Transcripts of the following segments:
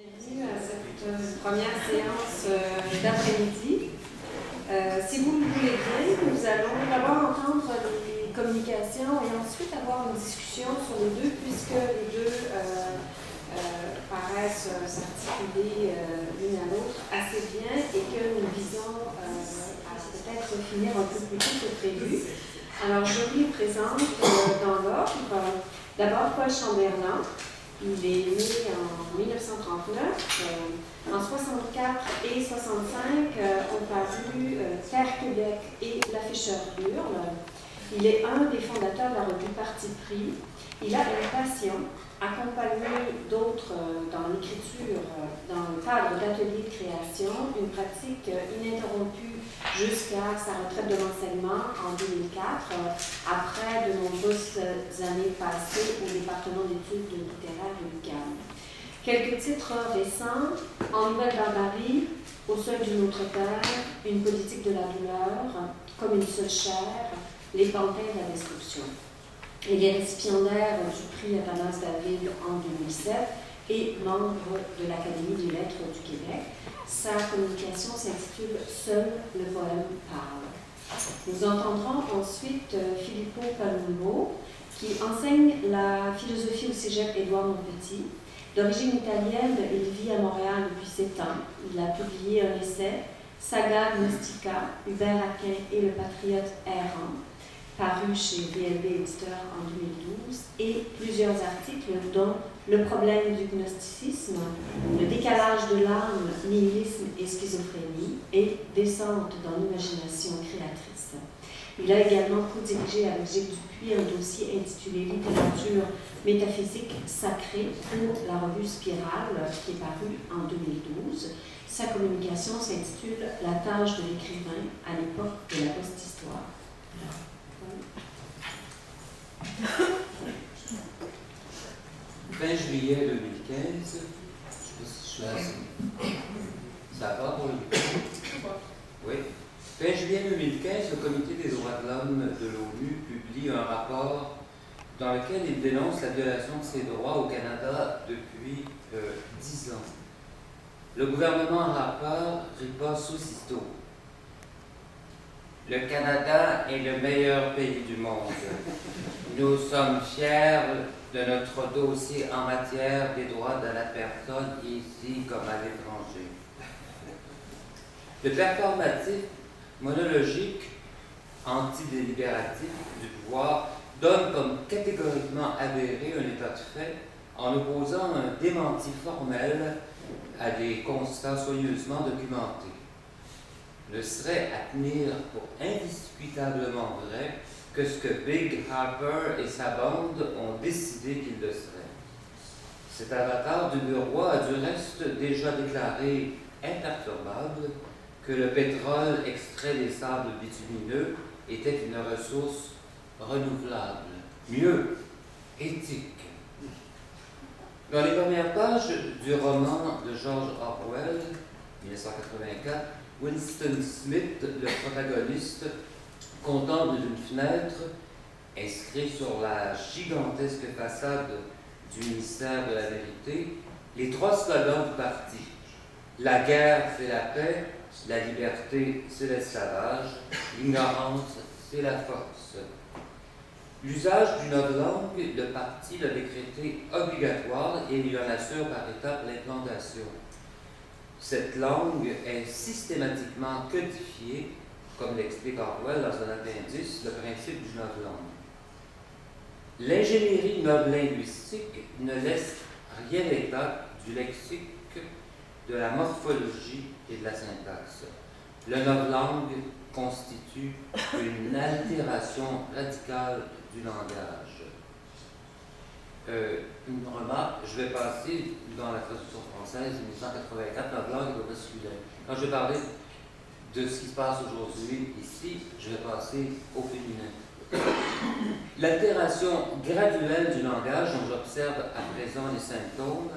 Bienvenue à cette première séance d'après-midi. Si vous le voulez bien, nous allons d'abord entendre les communications et ensuite avoir une discussion sur les deux, puisque les deux paraissent s'articuler l'une à l'autre assez bien et que nous visons à peut-être finir un peu plus tôt que prévu. Alors, je vous les présente dans l'ordre. D'abord, Paul Chamberlain. Il est né en 1939. En 64 et 65 ont paru Terre Québec et L'Afficheur Hurle. Il est un des fondateurs de la revue Parti pris. Il a une passion, accompagner d'autres dans l'écriture, dans le cadre d'ateliers de création, une pratique ininterrompue jusqu'à sa retraite de l'enseignement en 2004, après de nombreuses années passées au département d'études littéraires de l'UQAM. Quelques titres récents: En nouvelle barbarie, Au seuil d'une autre terre, Une politique de la douleur, Comme une seule chair, Les pantins de la destruction. Il est récipiendaire du prix Athanas David en 2007 et membre de l'Académie des lettres du Québec. Sa communication s'intitule « Seul le poème parle ». Nous entendrons ensuite Filippo Palumbo, qui enseigne la philosophie au cégep Édouard-Montpetit. D'origine italienne, il vit à Montréal depuis 7 ans. Il a publié un essai, Saga Gnostica, Hubert Aquin et le patriote errant, paru chez VLB Éditeur en 2012, et plusieurs articles dont Le problème du gnosticisme, Le décalage de l'âme, nihilisme et schizophrénie, et Descente dans l'imagination créatrice. Il a également co-dirigé avec Gilles Dupuis un dossier intitulé Littérature métaphysique sacrée pour la revue Spirale, qui est paru en 2012. Sa communication s'intitule La tâche de l'écrivain à l'époque de la post-histoire. 20 juillet 2015, je sais pas si je suis là. Ça va pour lui? Oui. 20 juillet 2015, le Comité des droits de l'homme de l'ONU publie un rapport dans lequel il dénonce la violation de ses droits au Canada depuis 10 ans. Le gouvernement Harper riposte aussitôt. Le Canada est le meilleur pays du monde. Nous sommes fiers de notre dossier en matière des droits de la personne ici comme à l'étranger. Le performatif monologique antidélibératif du pouvoir donne comme catégoriquement avéré un état de fait en opposant un démenti formel à des constats soigneusement documentés. Ne serait à tenir pour indiscutablement vrai que ce que Big Harper et sa bande ont décidé qu'il le serait. Cet avatar du bureau a du reste déjà déclaré imperturbable que le pétrole extrait des sables bitumineux était une ressource renouvelable, mieux, éthique. Dans les premières pages du roman de George Orwell, 1984, Winston Smith, le protagoniste, contemple d'une fenêtre inscrit sur la gigantesque façade du ministère de la Vérité les 3 slogans du parti. La guerre, c'est la paix, la liberté, c'est l'esclavage, l'ignorance, c'est la force. L'usage d'une autre langue, le parti l'a décrété obligatoire et il en assure par étapes l'implantation. Cette langue est systématiquement codifiée, comme l'explique Orwell dans un appendice, le principe du noble-langue. L'ingénierie noble-linguistique ne laisse rien état du lexique, de la morphologie et de la syntaxe. Le noble-langue constitue une altération radicale du langage. Une remarque, je vais passer dans la traduction française de 1984, notre langue est au masculin. Quand je vais parler de ce qui se passe aujourd'hui ici, je vais passer au féminin. L'altération graduelle du langage dont j'observe à présent les symptômes,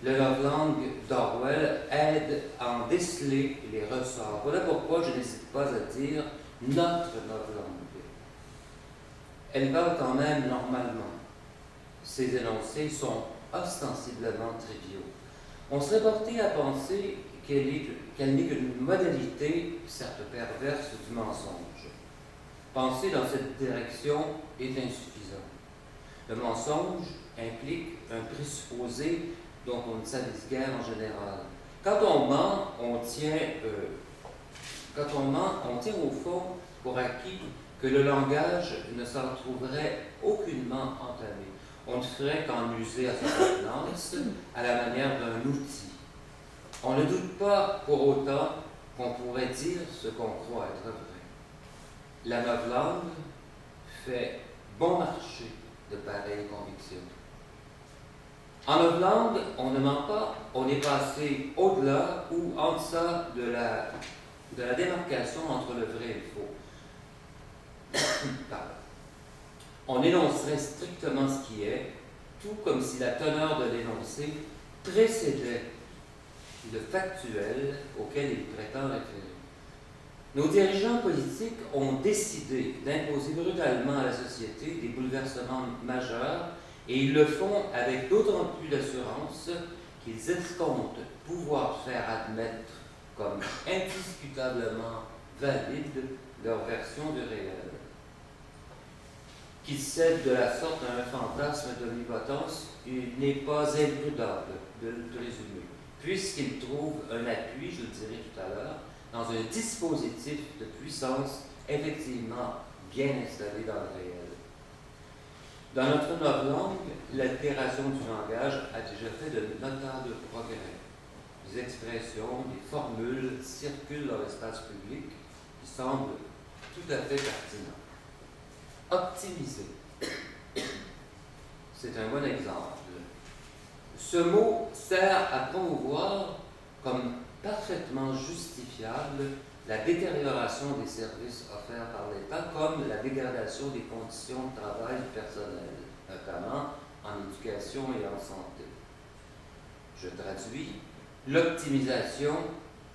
le love-langue d'Orwell aide à en déceler les ressorts. Voilà pourquoi je n'hésite pas à dire notre love-langue. Elle parle quand même normalement. Ces énoncés sont ostensiblement triviaux. On serait porté à penser qu'elle n'est qu'une modalité, certes perverse, du mensonge. Penser dans cette direction est insuffisant. Le mensonge implique un présupposé dont on ne s'avise guère en général. Quand on ment, on tient au fond pour acquis que le langage ne s'en trouverait aucunement entamé. On ne ferait qu'en user à sa contenance, à la manière d'un outil. On ne doute pas pour autant qu'on pourrait dire ce qu'on croit être vrai. La novlangue fait bon marché de pareilles convictions. En novlangue, on ne ment pas, on est passé au-delà ou en deçà de la démarcation entre le vrai et le faux. Pardon. On énoncerait strictement ce qui est, tout comme si la teneur de l'énoncé précédait le factuel auquel il prétend référer. Nos dirigeants politiques ont décidé d'imposer brutalement à la société des bouleversements majeurs et ils le font avec d'autant plus d'assurance qu'ils escomptent pouvoir faire admettre comme indiscutablement valide leur version du réel. Qu'ils cèdent de la sorte à un fantasme d'omnipotence, il n'est pas imprudent de le résumer, puisqu'ils trouvent un appui, je le dirai tout à l'heure, dans un dispositif de puissance effectivement bien installé dans le réel. Dans notre novlangue, l'altération du langage a déjà fait de notables progrès. Des expressions, des formules circulent dans l'espace public qui semblent tout à fait pertinents. Optimiser. C'est un bon exemple. Ce mot sert à promouvoir comme parfaitement justifiable la détérioration des services offerts par l'État comme la dégradation des conditions de travail du personnel, notamment en éducation et en santé. Je traduis, l'optimisation,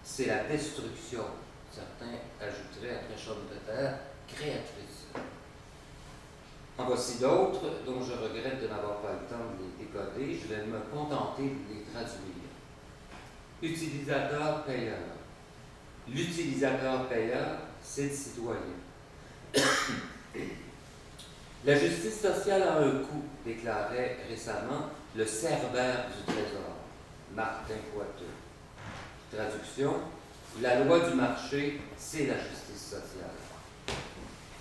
c'est la destruction, certains ajouteraient après Schumpeter, créatrice. En voici d'autres dont je regrette de n'avoir pas le temps de les décoder, je vais me contenter de les traduire. Utilisateur-payeur. L'utilisateur-payeur, c'est le citoyen. La justice sociale a un coût, déclarait récemment le Cerbère du Trésor, Martin Poiteux. Traduction, la loi du marché, c'est la justice sociale.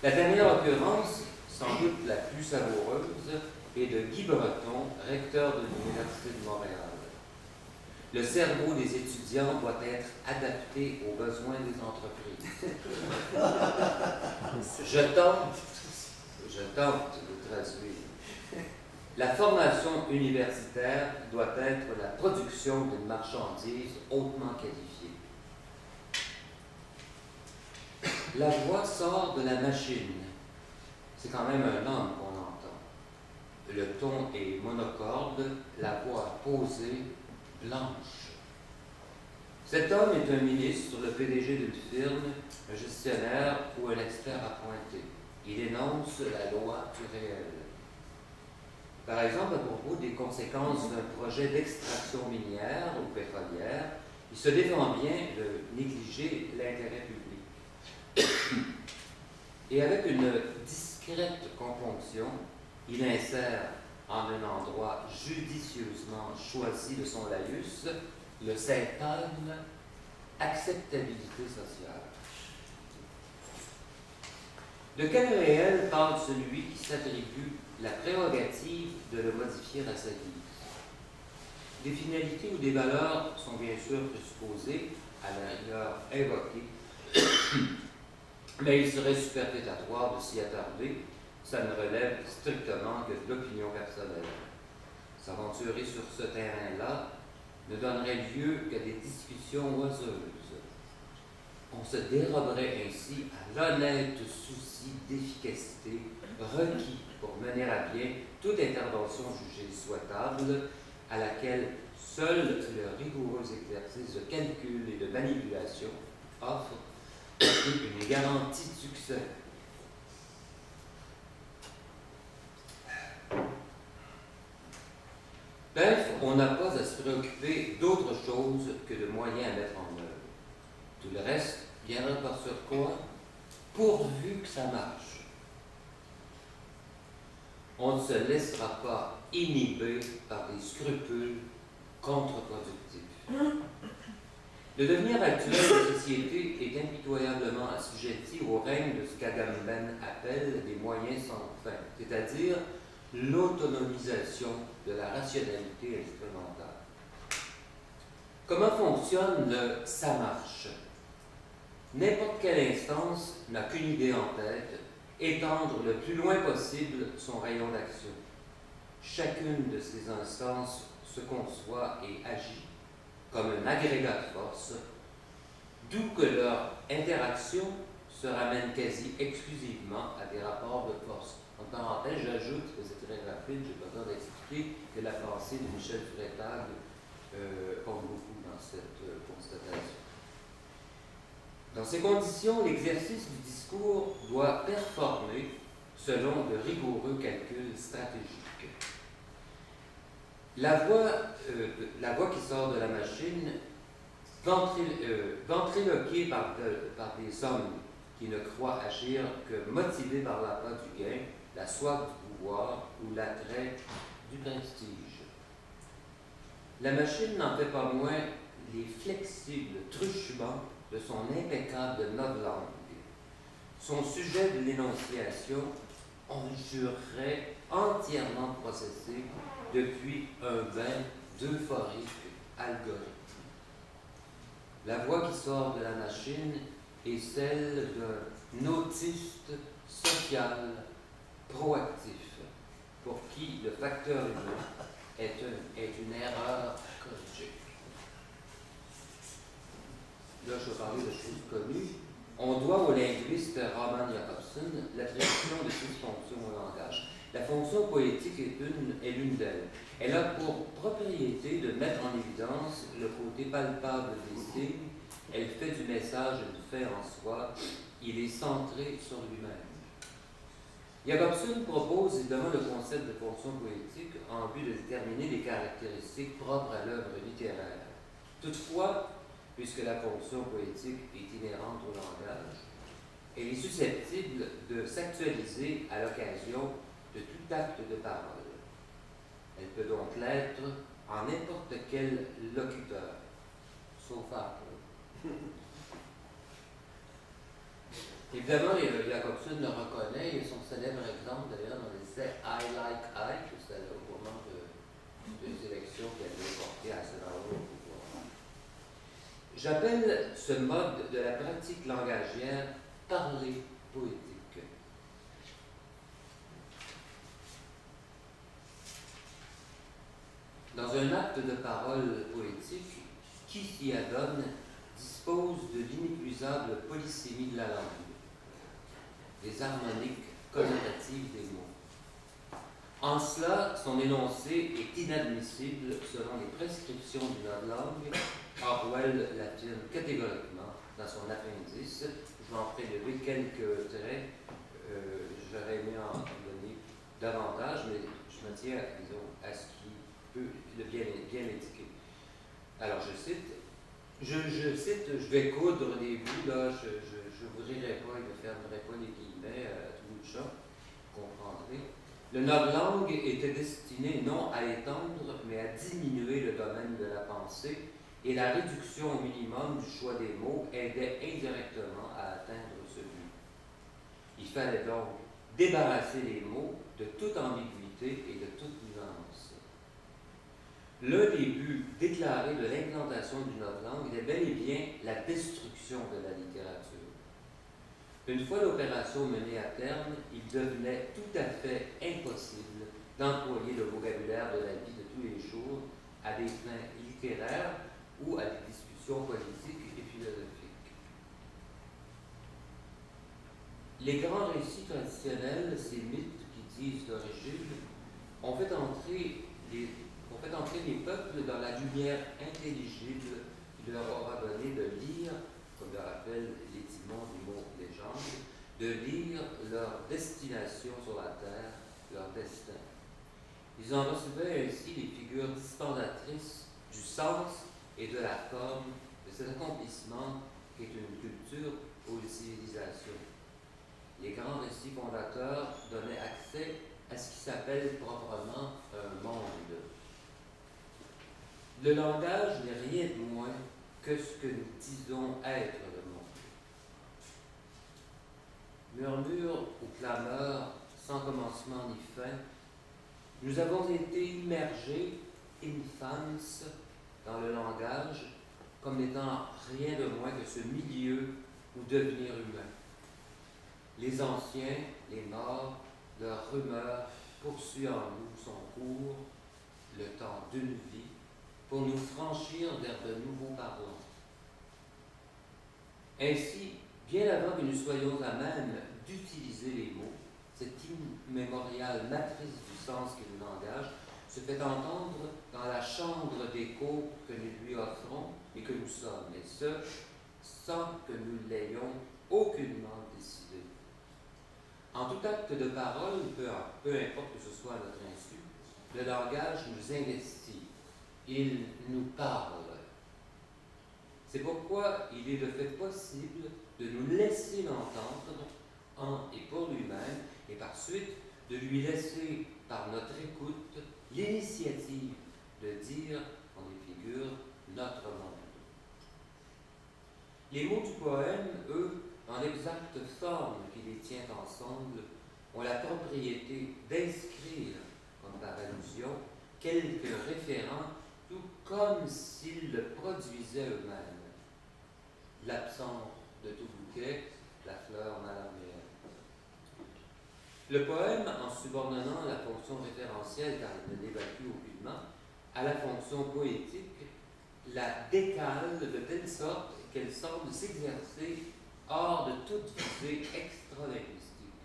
La dernière occurrence, sans doute la plus savoureuse, est de Guy Breton, recteur de l'Université de Montréal. Le cerveau des étudiants doit être adapté aux besoins des entreprises. Je tente de traduire. La formation universitaire doit être la production d'une marchandise hautement qualifiée. La voix sort de la machine. C'est quand même un homme qu'on entend. Le ton est monocorde, la voix posée, blanche. Cet homme est un ministre, le PDG d'une firme, un gestionnaire ou un expert appointé. Il énonce la loi du réel. Par exemple, à propos des conséquences d'un projet d'extraction minière ou pétrolière, il se défend bien de négliger l'intérêt public. Et avec une discrète componction, il insère en un endroit judicieusement choisi de son laïus le syntagme acceptabilité sociale. De quel réel parle celui qui s'attribue la prérogative de le modifier à sa guise? Des finalités ou des valeurs sont bien sûr présupposées, à la rigueur invoquées, mais il serait superfétatoire de s'y attarder, ça ne relève strictement que de l'opinion personnelle. S'aventurer sur ce terrain-là ne donnerait lieu qu'à des discussions oiseuses. On se déroberait ainsi à l'honnête souci d'efficacité requis pour mener à bien toute intervention jugée souhaitable, à laquelle seul le rigoureux exercice de calcul et de manipulation offre une garantie de succès. Bref, on n'a pas à se préoccuper d'autre chose que de moyens à mettre en œuvre. Tout le reste viendra par sur quoi? Pourvu que ça marche. On ne se laissera pas inhiber par des scrupules contre-productifs. Le devenir actuel de la société est impitoyablement assujetti au règne de ce qu'Agamben appelle des moyens sans fin, c'est-à-dire l'autonomisation de la rationalité instrumentale. Comment fonctionne le « ça marche » ? N'importe quelle instance n'a qu'une idée en tête, étendre le plus loin possible son rayon d'action. Chacune de ces instances se conçoit et agit comme un agrégat de force, d'où que leur interaction se ramène quasi exclusivement à des rapports de force. En parenthèse, j'ajoute que c'est très rapide, j'ai pas besoin d'expliquer que la pensée de Michel Freytag compte beaucoup dans cette constatation. Dans ces conditions, l'exercice du discours doit performer selon de rigoureux calculs stratégiques. La voix qui sort de la machine, ventriloquée par des hommes qui ne croient agir que motivés par l'appât du gain, la soif du pouvoir ou l'attrait du prestige. La machine n'en fait pas moins les flexibles truchements de son impeccable novlangue. Son sujet de l'énonciation, on jurerait entièrement processé depuis un bain d'euphorique algorithme. La voix qui sort de la machine est celle d'un autiste social proactif, pour qui le facteur humain est une erreur corrigée. Là, je vais parler de choses connues. On doit au linguiste Roman Jakobson l'attribution de 6 fonctions au langage. La fonction poétique est l'une d'elles. Elle a pour propriété de mettre en évidence le côté palpable des signes. Elle fait du message une fait en soi. Il est centré sur lui-même. Jakobson propose évidemment le concept de fonction poétique en vue de déterminer les caractéristiques propres à l'œuvre littéraire. Toutefois, puisque la fonction poétique est inhérente au langage, elle est susceptible de s'actualiser à l'occasion de tout acte de parole. Elle peut donc l'être en n'importe quel locuteur, sauf Apple. Évidemment, Jakobson le reconnaît, et son célèbre exemple d'ailleurs dans l'essai I Like I, que c'était au moment des élections qui avaient porté à Eisenhower au pouvoir. J'appelle ce mode de la pratique langagière parler poétique. Dans un acte de parole poétique, qui s'y adonne dispose de l'inépuisable polysémie de la langue, des harmoniques connotatives des mots. En cela, son énoncé est inadmissible selon les prescriptions d'une langue. Orwell l'affirme catégoriquement dans son appendice. Je vais en prélever quelques traits. J'aurais aimé en donner davantage, mais je me tiens, disons, à ce qui peut le bien indiquer. Alors, je cite, je vais coudre des bouts, là, je n'ouvrirai pas et ne fermerai pas les guillemets à tout bout de champ, vous comprendrez. Le novlangue était destiné non à étendre, mais à diminuer le domaine de la pensée, et la réduction au minimum du choix des mots aidait indirectement à atteindre ce but. Il fallait donc débarrasser les mots de toute ambiguïté et de toute nuance. L'un des buts déclarés de l'implantation d'une novlangue était bel et bien la destruction de la littérature. Une fois l'opération menée à terme, il devenait tout à fait impossible d'employer le vocabulaire de la vie de tous les jours à des fins littéraires ou à des discussions politiques et philosophiques. Les grands récits traditionnels, ces mythes qui disent d'origine, ont fait entrer les peuples dans la lumière intelligible qui leur aura donné de lire, comme le rappelle l'étymon du mot légende, de lire leur destination sur la terre, leur destin. Ils en recevaient ainsi les figures dispensatrices du sens et de la forme de cet accomplissement qui est une culture ou une civilisation. Les grands récits fondateurs donnaient accès à ce qui s'appelle proprement un monde. Le langage n'est rien de moins que ce que nous disons être le monde. Murmure ou clameur, sans commencement ni fin, nous avons été immergés, infans, dans le langage, comme n'étant rien de moins que ce milieu où devenir humain. Les anciens, les morts, leur rumeur poursuit en nous son cours, le temps d'une vie, pour nous franchir vers de nouveaux parlants. Ainsi, bien avant que nous soyons à même d'utiliser les mots, cette immémoriale matrice du sens qui nous engage se fait entendre dans la chambre d'écho que nous lui offrons et que nous sommes, et ce, sans que nous l'ayons aucunement décidé. En tout acte de parole, peu importe que ce soit à notre insu, le langage nous investit, il nous parle. C'est pourquoi il est de fait possible de nous laisser l'entendre en et pour lui-même, et par suite de lui laisser, par notre écoute, l'initiative de dire, en des figures, notre monde. Les mots du poème, eux, dans l'exacte forme qui les tient ensemble, ont la propriété d'inscrire, comme par allusion, quelques référents, tout comme s'ils le produisaient eux-mêmes. L'absence de tout bouquet, la fleur mal armée. Le poème, en subordonnant la fonction référentielle, car il ne l'évacue aucunement, à la fonction poétique, la décale de telle sorte qu'elle semble s'exercer hors de toute visée extra-linguistique.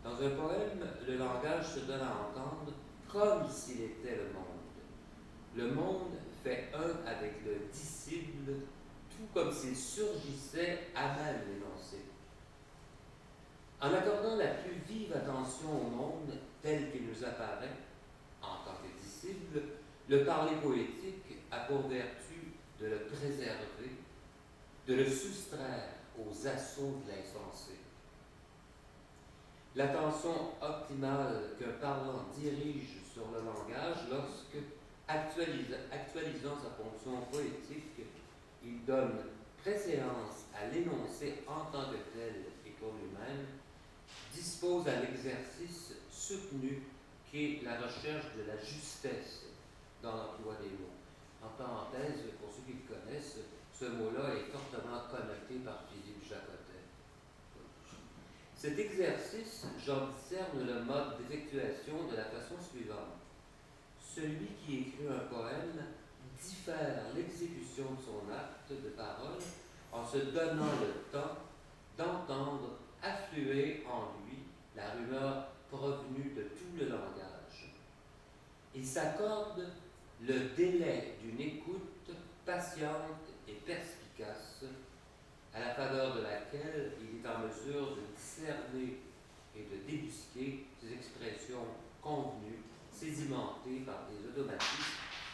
Dans un poème, le langage se donne à entendre comme s'il était le monde. Le monde fait un avec le disciple, tout comme s'il surgissait à même l'énoncé. En accordant la plus vive attention au monde tel qu'il nous apparaît, en tant que disciple, le parler poétique a pour vertu de le préserver, de le soustraire aux assauts de l'insensé. L'attention optimale qu'un parlant dirige sur le langage lorsque, actualisant sa fonction poétique, il donne préséance à l'énoncé en tant que tel et pour lui-même, dispose à l'exercice soutenu qu'est la recherche de la justesse dans l'emploi des mots. En parenthèse, pour ceux qui le connaissent, ce mot-là est fortement connoté par Philippe Jacotet. Cet exercice, j'en discerne le mode d'effectuation de la façon suivante. Celui qui écrit un poème diffère l'exécution de son acte de parole en se donnant le temps d'entendre affluer en lui la rumeur provenue de tout le langage. Il s'accorde le délai d'une écoute patiente et perspicace, à la faveur de laquelle il est en mesure de discerner et de débusquer ces expressions convenues, sédimentées par des automatismes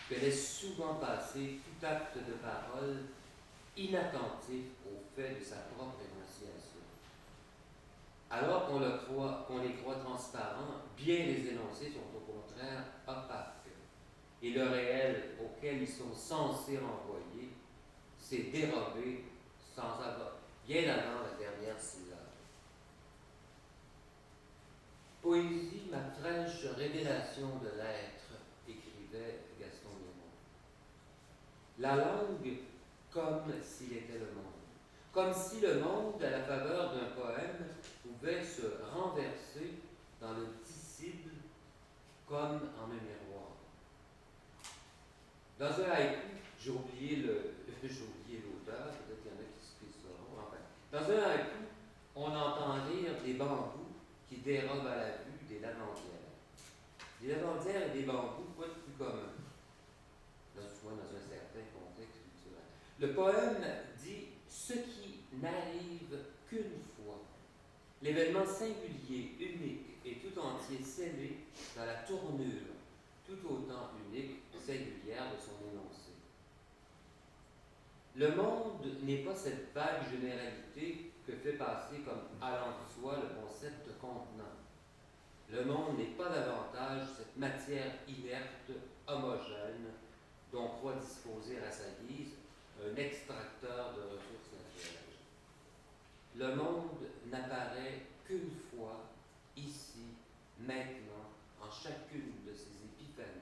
que laisse souvent passer tout acte de parole inattentif au fait de sa propre énonciation. Alors qu'on les croit transparents, bien les énoncés sont au contraire opaques. Et le réel auquel ils sont censés renvoyer s'est dérobé sans avoir, bien avant la dernière syllabe. Poésie, ma fraîche révélation de l'être, écrivait Gaston Léon. La langue comme s'il était le monde. Comme si le monde, à la faveur d'un poème, pouvait se renverser dans le disciple comme en un miroir. Dans un haïku, j'ai oublié l'auteur, peut-être qu'il y en a qui sauront. Enfin, dans un haïku, on entend rire des bambous qui dérobent à la vue des lavandières. Des lavandières et des bambous, quoi de plus commun? Là, tu vois, dans un certain contexte culturel. Le poème dit ce qui n'arrive qu'une fois. L'événement singulier, unique et tout entier scellé dans la tournure tout autant unique, singulière de son énoncé. Le monde n'est pas cette vague généralité que fait passer comme allant de soi le concept contenant. Le monde n'est pas davantage cette matière inerte, homogène, dont croit disposer à sa guise un extracteur de ressources naturelles. Le monde n'apparaît qu'une fois, ici, maintenant, en chacune de ses épiphanies.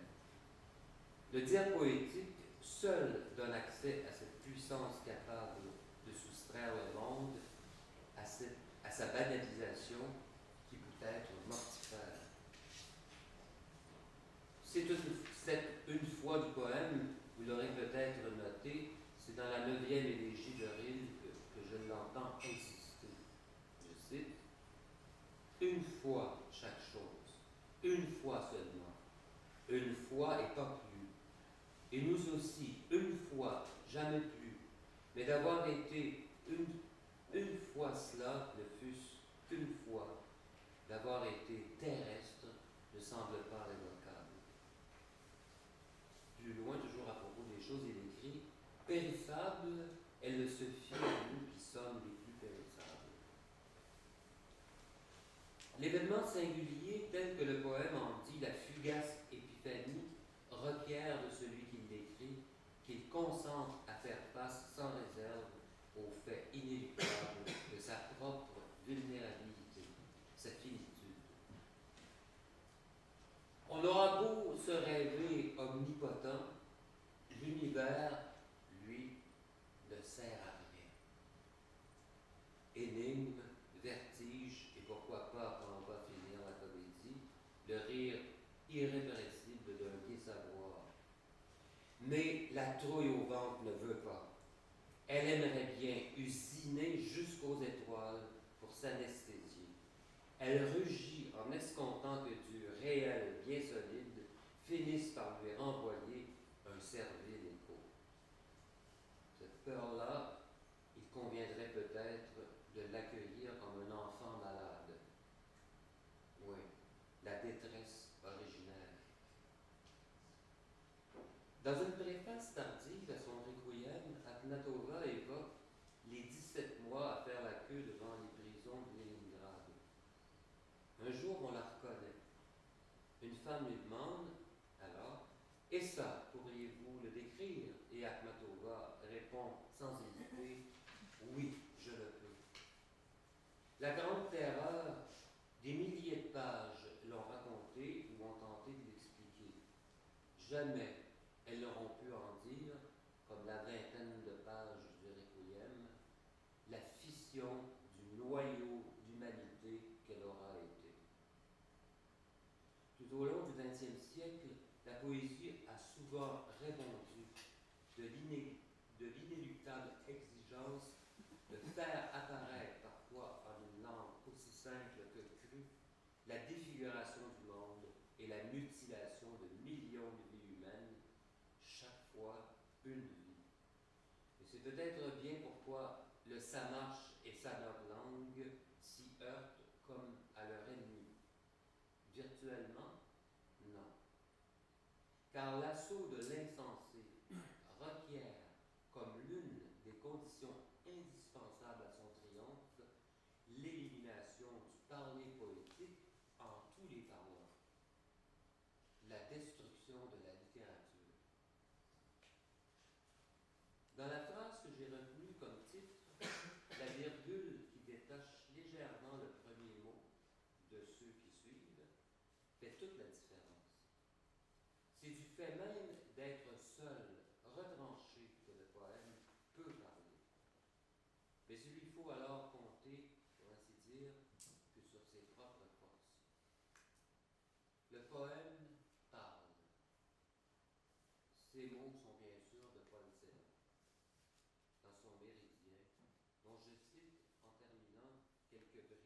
Le dire poétique, seul donne accès à cette puissance capable de soustraire le monde à sa banalisation qui peut être mortifère. Cette une fois du poème, vous l'aurez peut-être noté, c'est dans la 9e élégie de Rilke que je l'entends insister. Je cite: une fois chaque chose, une fois seulement, une fois et pas plus. Et nous aussi, une fois, jamais plus, mais d'avoir été une fois cela, ne fût-ce qu'une fois, d'avoir été terrestre ne semble pas révocable. Plus loin, toujours à propos des choses, il écrit: périssable, elle ne se fie à nous qui sommes les plus périssables. L'événement singulier, tel que le poème en dit la fugace épiphanie, requiert de celui qui l'écrit qu'il consente à faire face sans réserve au fait inéluctable de sa propre vulnérabilité, sa finitude. On aura beau se rêver omnipotent, l'univers, lui, ne sert à rien. Énigme, vertige, et pourquoi pas, quand on va finir la comédie, le rire irrépressible d'un gai savoir. Mais la trouille au ventre ne veut pas. Elle aimerait bien usiner jusqu'aux étoiles pour s'anesthésier. Elle rugit en escomptant que du réel bien solide finisse par lui renvoyer un servile écho. Cette peur-là, il conviendrait peut-être de l'accueillir comme un enfant malade. Oui, la détresse originaire. Dans une préface tardive à son requiem, Akhmatova évoque les 17 mois à faire la queue devant les prisons de Léningrad. Un jour, on la reconnaît. Une femme lui demande alors: et ça, pourriez-vous le décrire? Et Akhmatova répond sans hésiter: oui, je le peux. La grande terreur, des milliers de pages l'ont raconté ou ont tenté de l'expliquer. Jamais elles n'auront pu en dire, comme la vingtaine de pages du Requiem, la fission du noyau d'humanité qu'elle aura été. Tout au long du XXe siècle, la poésie a souvent répondu de l'inéluctable exigence de faire apparaître parfois en une langue aussi simple que crue la défiguration du monde et la mutilation de millions de vies humaines, chaque fois une vie. Et c'est peut-être bien pourquoi le ça marche et sa langue s'y heurtent comme à leur ennemi. Virtuellement, non. Car l'assaut de l'insensé requiert, comme l'une des conditions indispensables à son triomphe, l'élimination du parler poétique en tous les parlants, la destruction de la littérature. Dans la phrase que j'ai retenue comme titre, la virgule qui détache légèrement le premier mot de ceux qui suivent fait toute la différence. C'est du fait même d'être seul, retranché, que le poème peut parler. Mais il lui faut alors compter, pour ainsi dire, que sur ses propres forces. Le poème parle. Ces mots sont bien sûr de Paul Celan, dans son Méridien, dont je cite en terminant quelques bribes.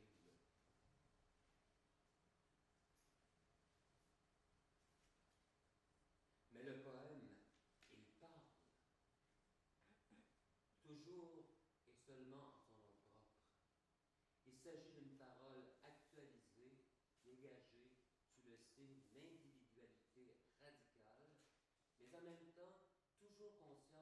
Mais le poème, il parle, toujours et seulement en son nom propre. Il s'agit d'une parole actualisée, dégagée sous le signe mais en même temps toujours conscient